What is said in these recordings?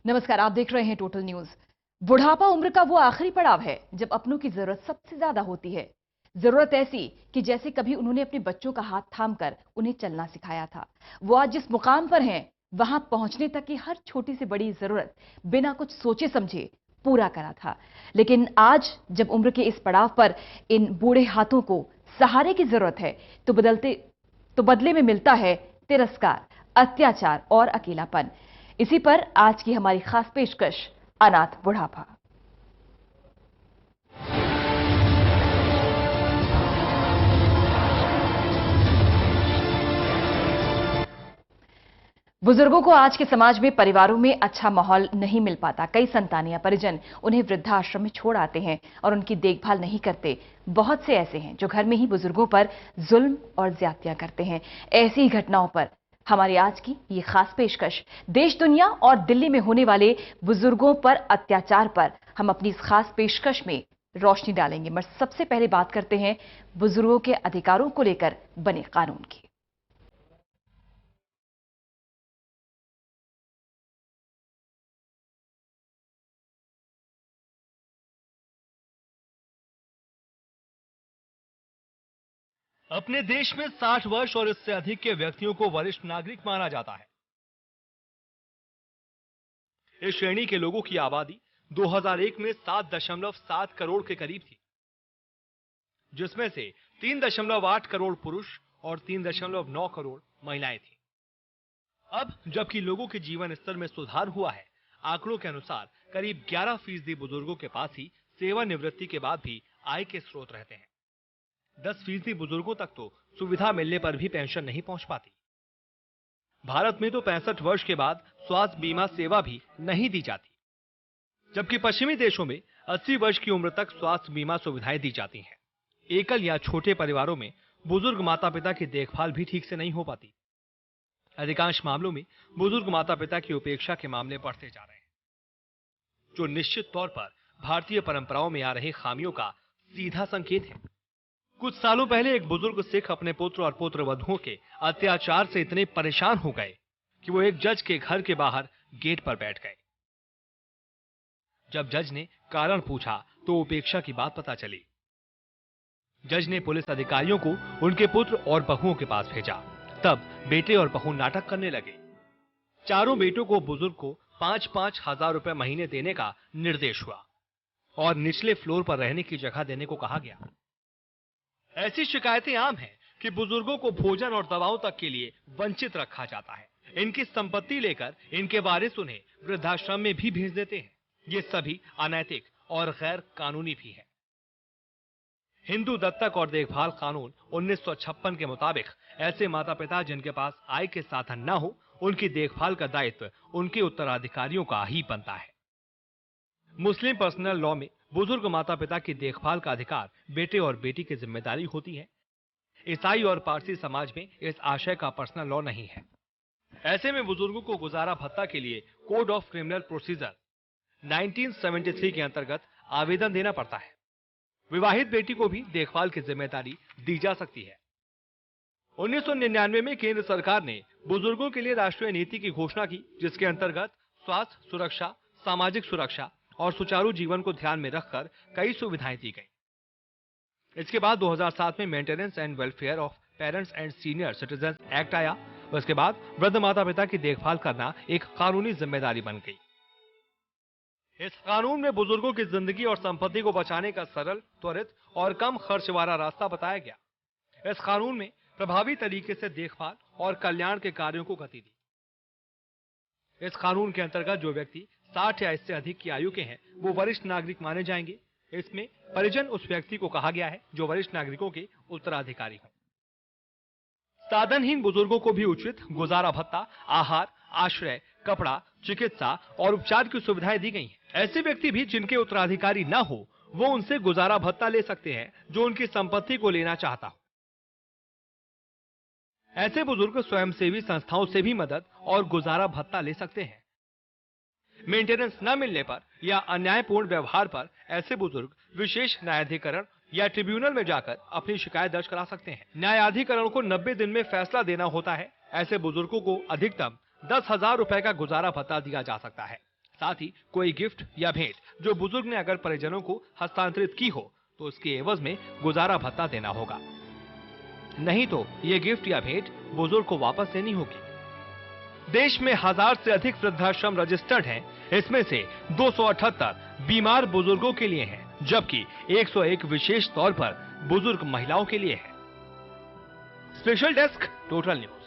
नमस्कार, आप देख रहे हैं टोटल न्यूज। बुढ़ापा उम्र का वो आखिरी पड़ाव है जब अपनों की जरूरत सबसे ज्यादा होती है। जरूरत ऐसी कि जैसे कभी उन्होंने अपने बच्चों का हाथ थामकर उन्हें चलना सिखाया था। वो आज जिस मुकाम पर हैं, वहां पहुंचने तक की हर छोटी से बड़ी जरूरत बिना कुछ सोचे समझे पूरा करा था। लेकिन आज जब उम्र के इस पड़ाव पर इन बूढ़े हाथों को सहारे की जरूरत है, तो बदले में मिलता है तिरस्कार, अत्याचार और अकेलापन। इसी पर आज की हमारी खास पेशकश, अनाथ बुढ़ापा। बुजुर्गों को आज के समाज में परिवारों में अच्छा माहौल नहीं मिल पाता। कई संतान या परिजन उन्हें वृद्धाश्रम में छोड़ आते हैं और उनकी देखभाल नहीं करते। बहुत से ऐसे हैं जो घर में ही बुजुर्गों पर जुल्म और ज्यादतियां करते हैं। ऐसी ही घटनाओं पर हमारी आज की ये खास पेशकश। देश दुनिया और दिल्ली में होने वाले बुजुर्गों पर अत्याचार पर हम अपनी इस खास पेशकश में रोशनी डालेंगे। मगर सबसे पहले बात करते हैं बुजुर्गों के अधिकारों को लेकर बने कानून की। अपने देश में 60 वर्ष और इससे अधिक के व्यक्तियों को वरिष्ठ नागरिक माना जाता है। इस श्रेणी के लोगों की आबादी 2001 में 7.7 करोड़ के करीब थी, जिसमें से 3.8 करोड़ पुरुष और 3.9 करोड़ महिलाएं थी। अब जबकि लोगों के जीवन स्तर में सुधार हुआ है, आंकड़ों के अनुसार करीब 11% बुजुर्गों के पास ही सेवानिवृत्ति के बाद भी आय के स्रोत रहते हैं। 10% बुजुर्गों तक तो सुविधा मिलने पर भी पेंशन नहीं पहुंच पाती। भारत में तो 65 वर्ष के बाद स्वास्थ्य बीमा सेवा भी नहीं दी जाती, जबकि पश्चिमी देशों में 80 वर्ष की उम्र तक स्वास्थ्य बीमा सुविधाएं दी जाती हैं। एकल या छोटे परिवारों में बुजुर्ग माता पिता की देखभाल भी ठीक से नहीं हो पाती। अधिकांश मामलों में बुजुर्ग माता पिता की उपेक्षा के मामले बढ़ते जा रहे हैं, जो निश्चित तौर पर भारतीय परंपराओं में आ रही खामियों का सीधा संकेत है। कुछ सालों पहले एक बुजुर्ग सिख अपने पुत्र और पुत्र वधुओं के अत्याचार से इतने परेशान हो गए कि वो एक जज के घर के बाहर गेट पर बैठ गए। जब जज ने कारण पूछा तो उपेक्षा की बात पता चली। जज ने पुलिस अधिकारियों को उनके पुत्र और बहुओं के पास भेजा। तब बेटे और बहू नाटक करने लगे। चारों बेटों को बुजुर्ग को 5-5 हजार रुपए महीने देने का निर्देश हुआ और निचले फ्लोर पर रहने की जगह देने को कहा गया। ऐसी शिकायतें आम हैं कि बुजुर्गों को भोजन और दवाओं तक के लिए वंचित रखा जाता है। इनकी संपत्ति लेकर इनके वारिस उन्हें वृद्धाश्रम में भी भेज देते हैं। ये सभी अनैतिक और गैर कानूनी भी है। हिंदू दत्तक और देखभाल कानून 1956 के मुताबिक ऐसे माता पिता जिनके पास आय के साधन न हो, उनकी देखभाल का दायित्व उनके उत्तराधिकारियों का ही बनता है। मुस्लिम पर्सनल लॉ में बुजुर्ग माता पिता की देखभाल का अधिकार बेटे और बेटी की जिम्मेदारी होती है। ईसाई और पारसी समाज में इस आशय का पर्सनल लॉ नहीं है। ऐसे में बुजुर्गों को गुजारा भत्ता के लिए कोड ऑफ क्रिमिनल प्रोसीजर 1973 के अंतर्गत आवेदन देना पड़ता है। विवाहित बेटी को भी देखभाल की जिम्मेदारी दी जा सकती है। 1999 में केंद्र सरकार ने बुजुर्गों के लिए राष्ट्रीय नीति की घोषणा की, जिसके अंतर्गत स्वास्थ्य सुरक्षा, सामाजिक सुरक्षा और सुचारू जीवन को ध्यान में रखकर कई सुविधाएं दी गई। इसके बाद 2007 में maintenance and welfare of parents and senior citizen act आया। उसके बाद वृद्ध माता पिता की देखभाल करना एक कानूनी जिम्मेदारी बन गई। इस कानून में बुजुर्गों की जिंदगी और संपत्ति को बचाने का सरल, त्वरित और कम खर्च वाला रास्ता बताया गया। इस कानून में प्रभावी तरीके से देखभाल और कल्याण के कार्यों को गति दी। इस कानून के अंतर्गत जो व्यक्ति 60 या इससे अधिक की आयु के हैं, वो वरिष्ठ नागरिक माने जाएंगे। इसमें परिजन उस व्यक्ति को कहा गया है जो वरिष्ठ नागरिकों के उत्तराधिकारी हो। साधनहीन बुजुर्गों को भी उचित गुजारा भत्ता, आहार, आश्रय, कपड़ा, चिकित्सा और उपचार की सुविधाएं दी गई हैं। ऐसे व्यक्ति भी जिनके उत्तराधिकारी न हो, वो उनसे गुजारा भत्ता ले सकते हैं जो उनकी संपत्ति को लेना चाहता हो। ऐसे बुजुर्ग स्वयंसेवी संस्थाओं से भी मदद और गुजारा भत्ता ले सकते हैं। मेंटेनेंस न मिलने पर या अन्यायपूर्ण व्यवहार पर ऐसे बुजुर्ग विशेष न्यायाधिकरण या ट्रिब्यूनल में जाकर अपनी शिकायत दर्ज करा सकते हैं। न्यायाधिकरण को 90 दिन में फैसला देना होता है। ऐसे बुजुर्गों को अधिकतम 10,000 रुपए का गुजारा भत्ता दिया जा सकता है। साथ ही कोई गिफ्ट या भेंट जो बुजुर्ग ने अगर परिजनों को हस्तांतरित की हो तो उसके एवज में गुजारा भत्ता देना होगा, नहीं तो ये गिफ्ट या भेंट बुजुर्ग को वापस देनी होगी। देश में 1000 से अधिक वृद्धाश्रम रजिस्टर्ड हैं, इसमें से 278 बीमार बुजुर्गों के लिए हैं, जबकि 101 विशेष तौर पर बुजुर्ग महिलाओं के लिए है। Special desk, total news.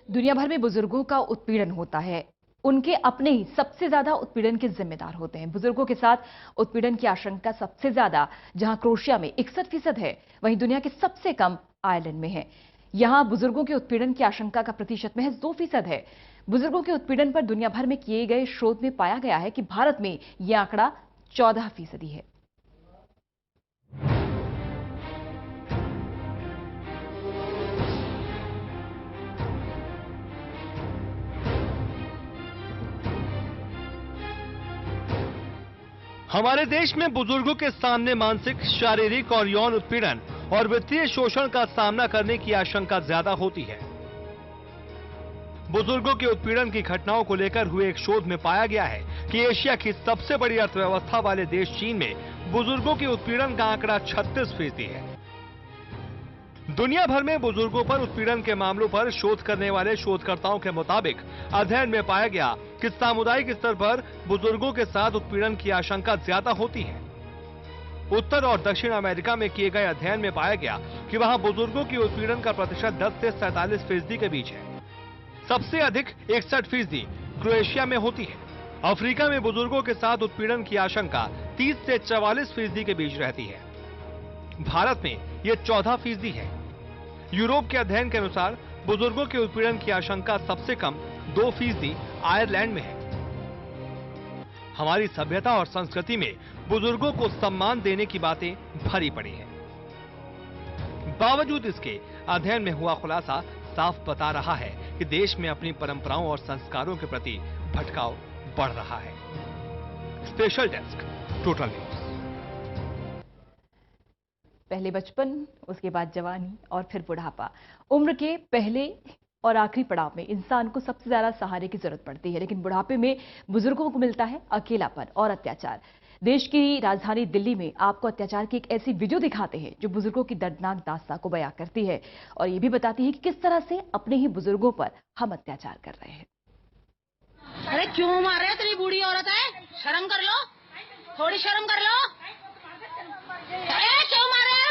दुनिया भर में बुजुर्गों का उत्पीड़न होता है, उनके अपने ही सबसे ज्यादा उत्पीड़न के जिम्मेदार होते हैं। बुजुर्गों के साथ उत्पीड़न की आशंका सबसे ज्यादा जहां क्रोएशिया में 61% है, वहीं दुनिया के सबसे कम आयरलैंड में है। यहां बुजुर्गों के उत्पीड़न की आशंका का प्रतिशत महज 2% है। बुजुर्गों के उत्पीड़न पर दुनिया भर में किए गए शोध में पाया गया है कि भारत में यह आंकड़ा 14% है। हमारे देश में बुजुर्गों के सामने मानसिक, शारीरिक और यौन उत्पीड़न और वित्तीय शोषण का सामना करने की आशंका ज्यादा होती है। बुजुर्गों के उत्पीड़न की घटनाओं को लेकर हुए एक शोध में पाया गया है कि एशिया की सबसे बड़ी अर्थव्यवस्था वाले देश चीन में बुजुर्गों के उत्पीड़न का आंकड़ा 36% है। दुनिया भर में बुजुर्गों पर उत्पीड़न के मामलों पर शोध करने वाले शोधकर्ताओं के मुताबिक अध्ययन में पाया गया कि सामुदायिक स्तर पर बुजुर्गों के साथ उत्पीड़न की आशंका ज्यादा होती है। उत्तर और दक्षिण अमेरिका में किए गए अध्ययन में पाया गया कि वहां बुजुर्गों की उत्पीड़न का प्रतिशत 10 से 47% के बीच है। सबसे अधिक 61% क्रोएशिया में होती है। अफ्रीका में बुजुर्गों के साथ उत्पीड़न की आशंका 30 से 44% के बीच रहती है। भारत में यह 14% है। यूरोप के अध्ययन के अनुसार बुजुर्गों के उत्पीड़न की आशंका सबसे कम 2% आयरलैंड में है। हमारी सभ्यता और संस्कृति में बुजुर्गों को सम्मान देने की बातें भरी पड़ी हैं। बावजूद इसके अध्ययन में हुआ खुलासा साफ बता रहा है कि देश में अपनी परंपराओं और संस्कारों के प्रति भटकाव बढ़ रहा है। Special desk, total news. पहले बचपन, उसके बाद जवानी और फिर बुढ़ापा। उम्र के पहले और आखिरी पड़ाव में इंसान को सबसे ज्यादा सहारे की जरूरत पड़ती है, लेकिन बुढ़ापे में बुजुर्गों को मिलता है अकेलापन और अत्याचार। देश की राजधानी दिल्ली में आपको अत्याचार की एक ऐसी वीडियो दिखाते हैं जो बुजुर्गों की दर्दनाक दास्तां को बयां करती है और ये भी बताती है कि किस तरह से अपने ही बुजुर्गों पर हम अत्याचार कर रहे हैं। अरे क्यों मार रहे हो? तेरी बूढ़ी औरत है, शर्म कर लो, थोड़ी शर्म कर लो। अरे क्यों मार रहे हो?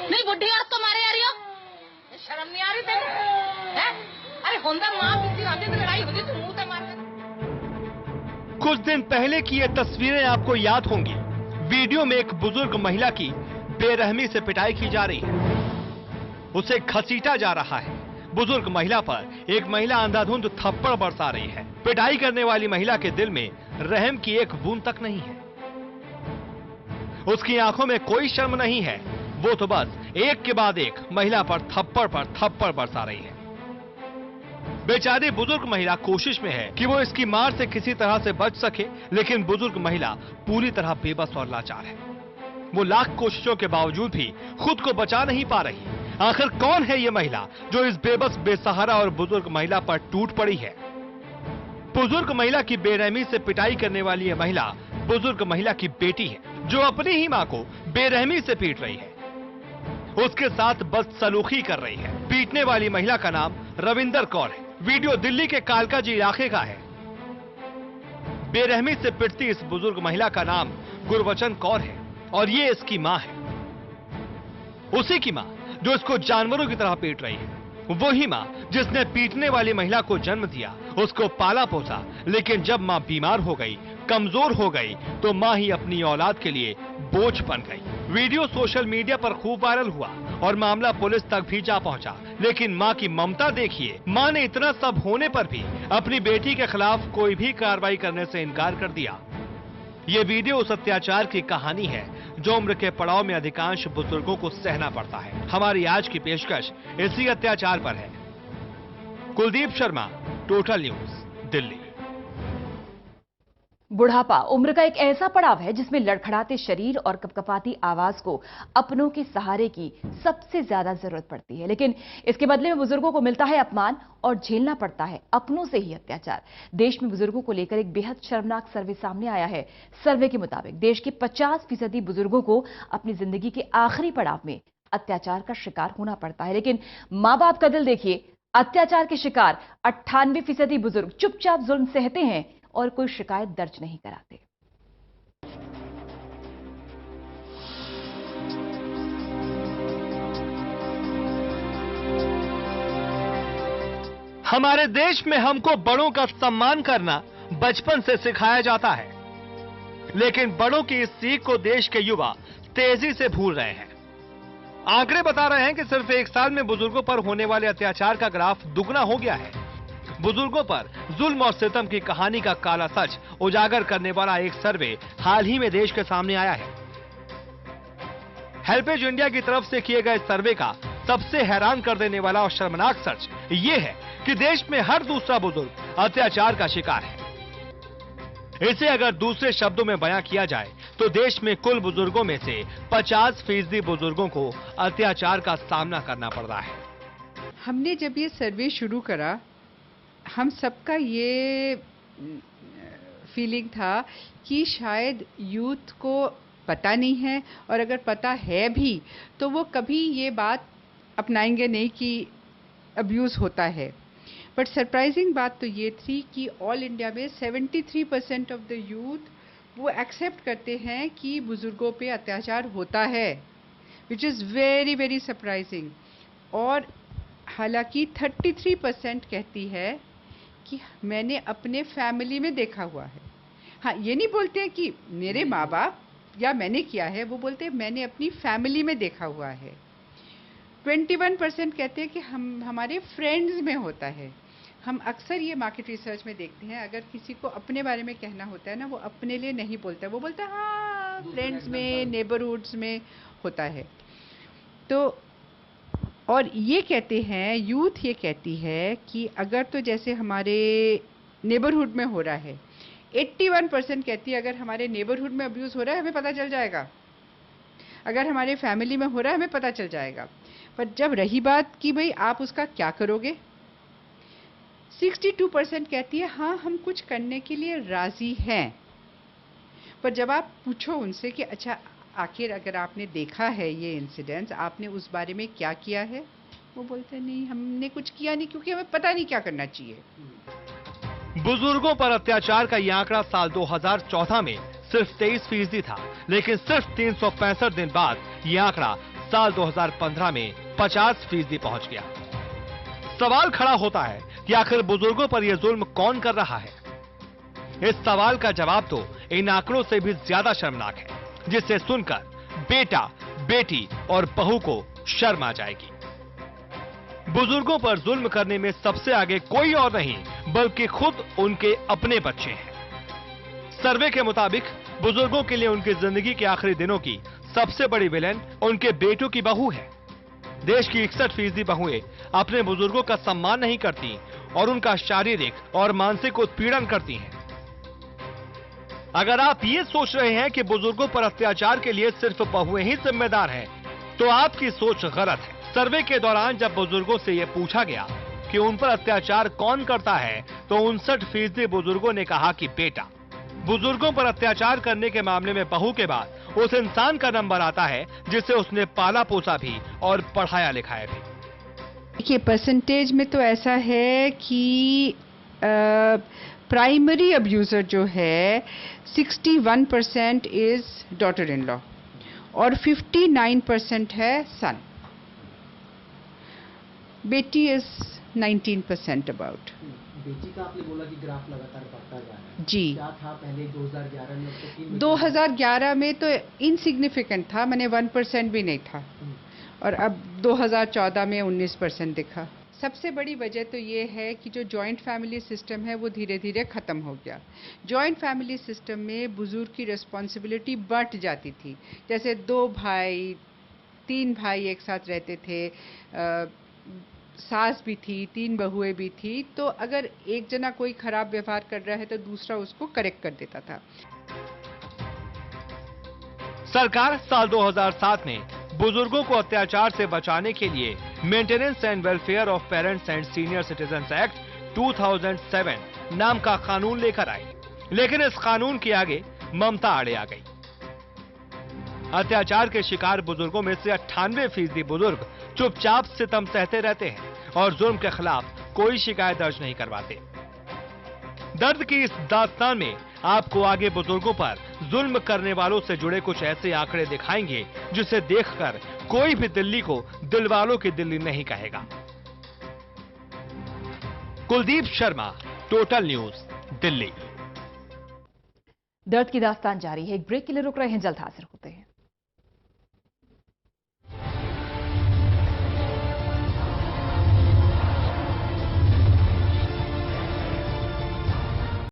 नहीं, बुढ़ी औरत को मारे जा रही हो, शर्म नहीं आ रही तेरे? अरे होंदा माँ किसी आदमी से लड़ाई होती तो मुंह से मार। कुछ दिन पहले की ये तस्वीरें आपको याद होंगी। वीडियो में एक बुजुर्ग महिला की बेरहमी से पिटाई की जा रही है, उसे घसीटा जा रहा है। बुजुर्ग महिला पर एक महिला अंधाधुंध थप्पड़ बरसा रही है। पिटाई करने वाली महिला के दिल में रहम की एक बूंद तक नहीं है। उसकी आंखों में कोई शर्म नहीं है, वो तो बस एक के बाद एक महिला पर थप्पड़ बरसा रही है। बेचारी बुजुर्ग महिला कोशिश में है कि वो इसकी मार से किसी तरह से बच सके, लेकिन बुजुर्ग महिला पूरी तरह बेबस और लाचार है। वो लाख कोशिशों के बावजूद भी खुद को बचा नहीं पा रही। आखिर कौन है ये महिला जो इस बेबस, बेसहारा और बुजुर्ग महिला पर टूट पड़ी है? बुजुर्ग महिला की बेरहमी से पिटाई करने वाली ये महिला बुजुर्ग महिला की बेटी है, जो अपनी ही मां को बेरहमी से पीट रही है, उसके साथ बदसलूकी कर रही है। पीटने वाली महिला का नाम रविंदर कौर है। वीडियो दिल्ली के कालकाजी इलाके का है। बेरहमी से पिटती इस बुजुर्ग महिला का नाम गुरबचन कौर है और ये इसकी मां है। उसी की मां जो इसको जानवरों की तरह पीट रही है, वही मां जिसने पीटने वाली महिला को जन्म दिया, उसको पाला पोसा, लेकिन जब मां बीमार हो गई, कमजोर हो गई, तो मां ही अपनी औलाद के लिए बोझ बन गई। वीडियो सोशल मीडिया पर खूब वायरल हुआ और मामला पुलिस तक भी जा पहुंचा, लेकिन मां की ममता देखिए। मां ने इतना सब होने पर भी अपनी बेटी के खिलाफ कोई भी कार्रवाई करने से इनकार कर दिया। ये वीडियो उस अत्याचार की कहानी है जो उम्र के पड़ाव में अधिकांश बुजुर्गों को सहना पड़ता है। हमारी आज की पेशकश इसी अत्याचार पर है। Kuldeep Sharma, total news, Delhi. बुढ़ापा उम्र का एक ऐसा पड़ाव है जिसमें लड़खड़ाते शरीर और कपकपाती आवाज को अपनों के सहारे की सबसे ज्यादा जरूरत पड़ती है, लेकिन इसके बदले में बुजुर्गों को मिलता है अपमान और झेलना पड़ता है अपनों से ही अत्याचार। देश में बुजुर्गों को लेकर एक बेहद शर्मनाक सर्वे सामने आया है। सर्वे के मुताबिक देश के 50% बुजुर्गों को अपनी जिंदगी के आखिरी पड़ाव में अत्याचार का शिकार होना पड़ता है, लेकिन मां बाप का दिल देखिए, अत्याचार के शिकार 98% बुजुर्ग चुपचाप जुल्म सहते हैं और कोई शिकायत दर्ज नहीं कराते। हमारे देश में हमको बड़ों का सम्मान करना बचपन से सिखाया जाता है, लेकिन बड़ों की इस सीख को देश के युवा तेजी से भूल रहे हैं। आंकड़े बता रहे हैं कि सिर्फ एक साल में बुजुर्गों पर होने वाले अत्याचार का ग्राफ दुगना हो गया है। बुजुर्गों पर जुल्म और सितम की कहानी का काला सच उजागर करने वाला एक सर्वे हाल ही में देश के सामने आया है। हेल्पेज इंडिया की तरफ से किए गए सर्वे का सबसे हैरान कर देने वाला और शर्मनाक सच ये है कि देश में हर दूसरा बुजुर्ग अत्याचार का शिकार है। इसे अगर दूसरे शब्दों में बयां किया जाए तो देश में कुल बुजुर्गों में से 50% बुजुर्गों को अत्याचार का सामना करना पड़ रहा है। हमने जब ये सर्वे शुरू करा, हम सबका ये फीलिंग था कि शायद यूथ को पता नहीं है, और अगर पता है भी तो वो कभी ये बात अपनाएंगे नहीं कि अब्यूज़ होता है। बट सरप्राइजिंग बात तो ये थी कि ऑल इंडिया में 73% ऑफ द यूथ वो एक्सेप्ट करते हैं कि बुज़ुर्गों पे अत्याचार होता है, which is very very surprising. और हालांकि 33% कहती है कि मैंने अपने फैमिली में देखा हुआ है। हाँ, ये नहीं बोलते हैं कि मेरे माँ बाप या मैंने किया है, वो बोलते हैं मैंने अपनी फैमिली में देखा हुआ है। 21% कहते हैं कि हमारे फ्रेंड्स में होता है। हम अक्सर ये मार्केट रिसर्च में देखते हैं, अगर किसी को अपने बारे में कहना होता है ना, वो अपने लिए नहीं बोलता, वो बोलता है हाँ फ्रेंड्स में, नेबरहुड्स में होता है। तो और ये कहते हैं, यूथ ये कहती है कि अगर तो जैसे हमारे नेबरहुड में हो रहा है, 81% कहती है अगर हमारे नेबरहुड में अब्यूज़ हो रहा है हमें पता चल जाएगा, अगर हमारे फैमिली में हो रहा है हमें पता चल जाएगा। पर जब रही बात कि भाई आप उसका क्या करोगे, 62% कहती है हाँ हम कुछ करने के लिए राजी हैं। पर जब आप पूछो उनसे कि अच्छा आखिर अगर आपने देखा है ये इंसिडेंट्स, आपने उस बारे में क्या किया है, वो बोलते नहीं हमने कुछ किया नहीं क्योंकि हमें पता नहीं क्या करना चाहिए। बुजुर्गों पर अत्याचार का यह आंकड़ा साल 2014 में सिर्फ 23% था, लेकिन सिर्फ 365 दिन बाद यह आंकड़ा साल 2015 में 50% पहुंच गया। सवाल खड़ा होता है कि आखिर बुजुर्गों पर यह जुल्म कौन कर रहा है। इस सवाल का जवाब तो इन आंकड़ों से भी ज्यादा शर्मनाक है, जिसे सुनकर बेटा, बेटी और बहू को शर्म आ जाएगी। बुजुर्गों पर जुल्म करने में सबसे आगे कोई और नहीं बल्कि खुद उनके अपने बच्चे हैं। सर्वे के मुताबिक बुजुर्गों के लिए उनकी जिंदगी के आखिरी दिनों की सबसे बड़ी विलेन उनके बेटों की बहू है। देश की 61% बहुएं अपने बुजुर्गों का सम्मान नहीं करती और उनका शारीरिक और मानसिक उत्पीड़न करती हैं। अगर आप ये सोच रहे हैं कि बुजुर्गों पर अत्याचार के लिए सिर्फ बहुएं ही जिम्मेदार हैं, तो आपकी सोच गलत है। सर्वे के दौरान जब बुजुर्गों से यह पूछा गया कि उन पर अत्याचार कौन करता है, तो 59% बुजुर्गों ने कहा कि बेटा। बुजुर्गों पर अत्याचार करने के मामले में बहू के बाद उस इंसान का नंबर आता है जिसे उसने पाला पोसा भी और पढ़ाया लिखाया भी। देखिए परसेंटेज में तो ऐसा है कि प्राइमरी अब्यूजर जो है 61% इज डॉटर इन लॉ और 59% है सन। बेटी इज 19% अबाउट। बेटी का आपने बोला कि ग्राफ लगातार बढ़ता जा रहा है। जी, क्या था पहले 2011 में? 2011 में तो इनसिग्निफिकेंट था, मैंने 1% भी नहीं था, और अब 2014 में 19% दिखा। सबसे बड़ी वजह तो ये है कि जो जॉइंट फैमिली सिस्टम है वो धीरे धीरे ख़त्म हो गया। जॉइंट फैमिली सिस्टम में बुजुर्ग की रिस्पॉन्सिबिलिटी बढ़ जाती थी। जैसे 2 भाई 3 भाई एक साथ रहते थे, सास भी थी, 3 बहुएं भी थी, तो अगर एक जना कोई खराब व्यवहार कर रहा है तो दूसरा उसको करेक्ट कर देता था। सरकार साल 2007 में बुजुर्गों को अत्याचार से बचाने के लिए maintenance and welfare of parents and senior citizens act 2007 नाम का कानून लेकर आई, लेकिन इस कानून के आगे ममता आड़े आ गई। अत्याचार के शिकार बुजुर्गों में से 98% बुजुर्ग चुपचाप सितम सहते रहते हैं और जुल्म के खिलाफ कोई शिकायत दर्ज नहीं करवाते। दर्द की इस दास्तान में आपको आगे बुजुर्गों पर जुल्म करने वालों से जुड़े कुछ ऐसे आंकड़े दिखाएंगे जिसे देखकर कोई भी दिल्ली को दिलवालों की दिल्ली नहीं कहेगा। Kuldeep Sharma, total news, Delhi. दर्द की दास्तान जारी है, एक ब्रेक के लिए रुक रहे हैं, जल्द हाजिर होते हैं।